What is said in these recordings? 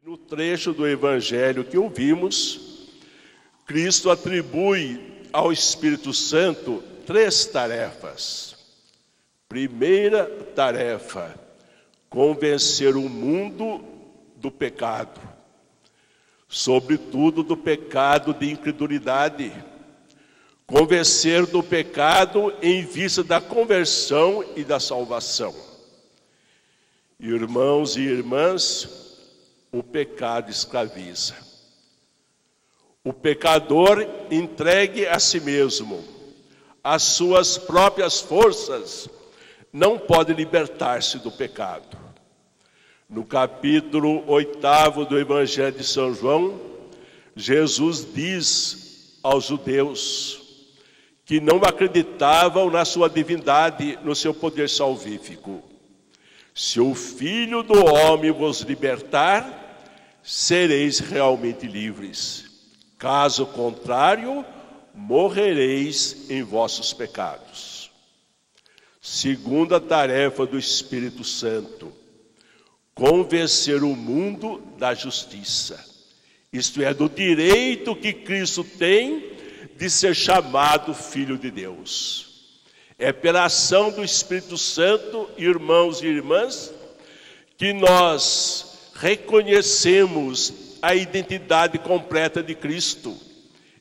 No trecho do Evangelho que ouvimos, Cristo atribui ao Espírito Santo 3 tarefas. Primeira tarefa, convencer o mundo do pecado, sobretudo do pecado de incredulidade. Convencer do pecado em vista da conversão e da salvação. Irmãos e irmãs, o pecado escraviza. O pecador entregue a si mesmo, às suas próprias forças, não pode libertar-se do pecado. No capítulo 8 do Evangelho de São João, Jesus diz aos judeus que não acreditavam na sua divindade, no seu poder salvífico: se o Filho do Homem vos libertar, sereis realmente livres. Caso contrário, morrereis em vossos pecados. Segunda tarefa do Espírito Santo: convencer o mundo da justiça, isto é, do direito que Cristo tem de ser chamado Filho de Deus. É pela ação do Espírito Santo, irmãos e irmãs, que nós reconhecemos a identidade completa de Cristo.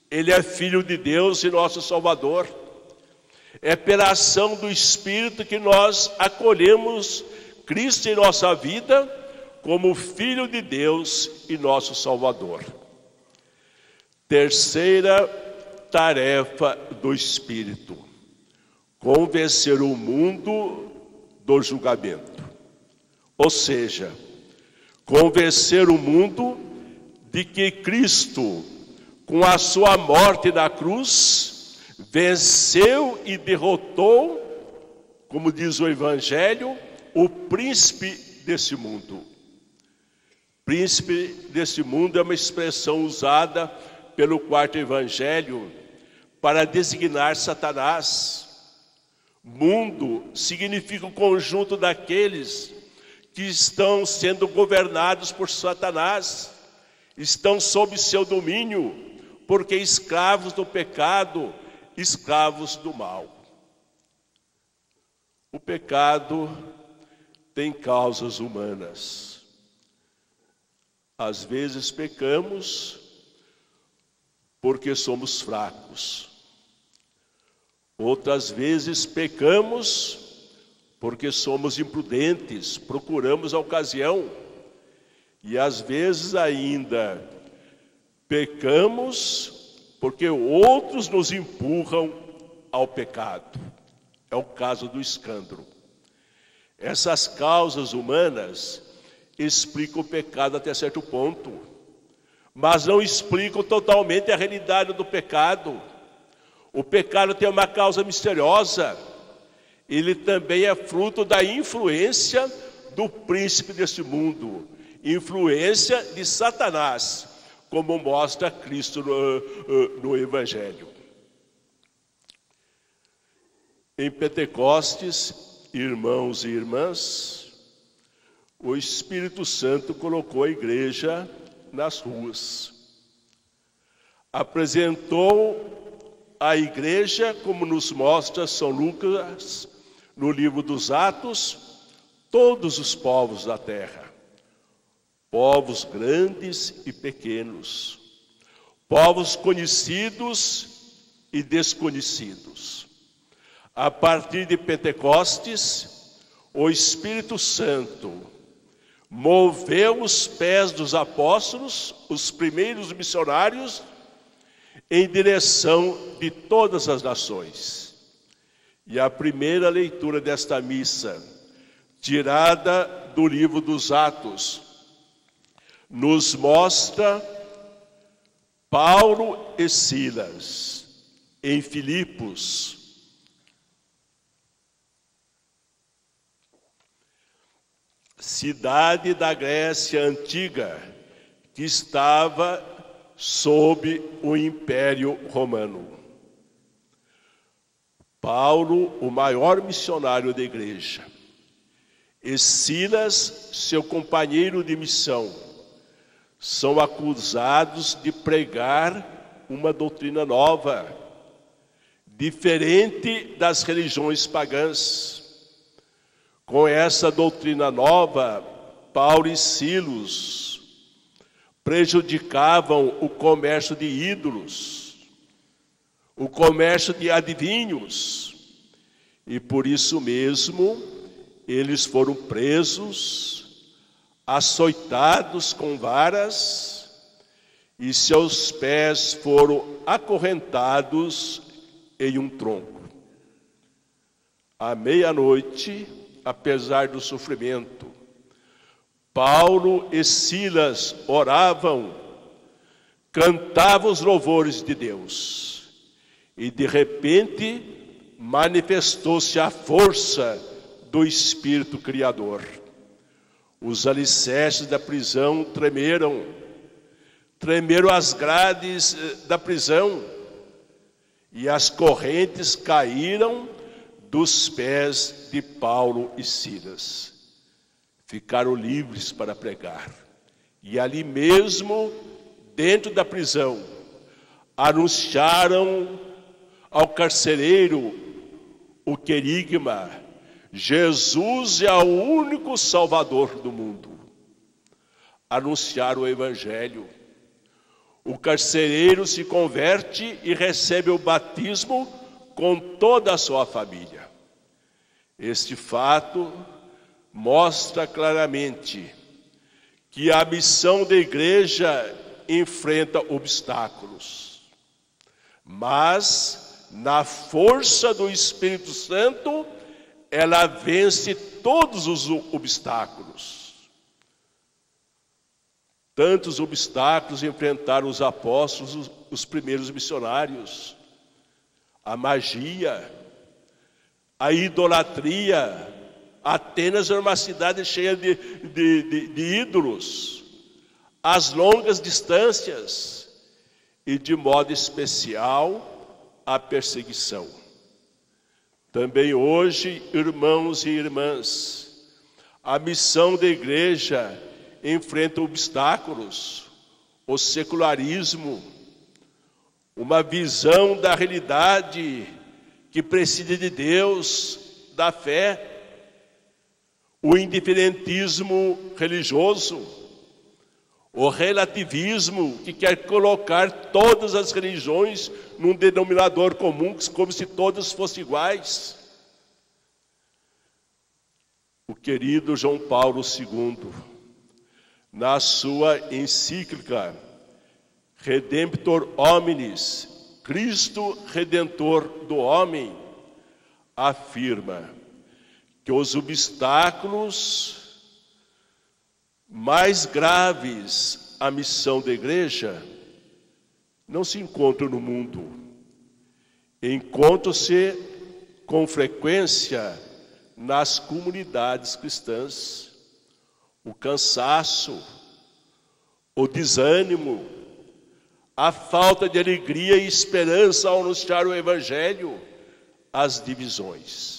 Ele é Filho de Deus e nosso Salvador. É pela ação do Espírito que nós acolhemos Cristo em nossa vida como Filho de Deus e nosso Salvador. Terceira tarefa do Espírito: convencer o mundo do julgamento. Ou seja, convencer o mundo de que Cristo, com a sua morte na cruz, venceu e derrotou, como diz o Evangelho, o príncipe desse mundo. Príncipe desse mundo é uma expressão usada pelo 4º Evangelho para designar Satanás. Mundo significa o conjunto daqueles que estão sendo governados por Satanás, estão sob seu domínio, porque escravos do pecado, escravos do mal. O pecado tem causas humanas. Às vezes pecamos porque somos fracos. Outras vezes pecamos porque somos imprudentes, procuramos a ocasião. E às vezes ainda pecamos porque outros nos empurram ao pecado. É o caso do escândalo. Essas causas humanas explicam o pecado até certo ponto, mas não explicam totalmente a realidade do pecado. O pecado tem uma causa misteriosa. Ele também é fruto da influência do príncipe deste mundo, influência de Satanás, como mostra Cristo no Evangelho. Em Pentecostes, irmãos e irmãs, o Espírito Santo colocou a igreja nas ruas. Apresentou a igreja, como nos mostra São Lucas, no livro dos Atos, todos os povos da terra. Povos grandes e pequenos. Povos conhecidos e desconhecidos. A partir de Pentecostes, o Espírito Santo moveu os pés dos apóstolos, os primeiros missionários, em direção de todas as nações. E a primeira leitura desta missa, tirada do livro dos Atos, nos mostra Paulo e Silas em Filipos, cidade da Grécia Antiga, que estava sob o Império Romano. Paulo, o maior missionário da igreja, e Silas, seu companheiro de missão, são acusados de pregar uma doutrina nova, diferente das religiões pagãs. Com essa doutrina nova, Paulo e Silas prejudicavam o comércio de ídolos, o comércio de adivinhos, e por isso mesmo eles foram presos, açoitados com varas, e seus pés foram acorrentados em um tronco. À meia-noite, apesar do sofrimento, Paulo e Silas oravam, cantavam os louvores de Deus, e de repente manifestou-se a força do Espírito Criador. Os alicerces da prisão tremeram as grades da prisão, e as correntes caíram dos pés de Paulo e Silas. Ficaram livres para pregar. E ali mesmo, dentro da prisão, anunciaram ao carcereiro o querigma: Jesus é o único Salvador do mundo. Anunciaram o Evangelho. O carcereiro se converte e recebe o batismo com toda a sua família. Este fato mostra claramente que a missão da igreja enfrenta obstáculos, mas na força do Espírito Santo ela vence todos os obstáculos. Tantos obstáculos enfrentaram os apóstolos, os primeiros missionários: a magia, a idolatria. Atenas era uma cidade cheia de ídolos, as longas distâncias e, de modo especial, a perseguição. Também hoje, irmãos e irmãs, a missão da igreja enfrenta obstáculos: o secularismo, uma visão da realidade que precisa de Deus, da fé, o indiferentismo religioso, o relativismo que quer colocar todas as religiões num denominador comum, como se todas fossem iguais. O querido João Paulo II, na sua encíclica Redemptor Hominis, Cristo Redentor do Homem, afirma que os obstáculos mais graves à missão da igreja não se encontram no mundo, encontram-se com frequência nas comunidades cristãs. O cansaço, o desânimo, a falta de alegria e esperança ao anunciar o Evangelho, as divisões.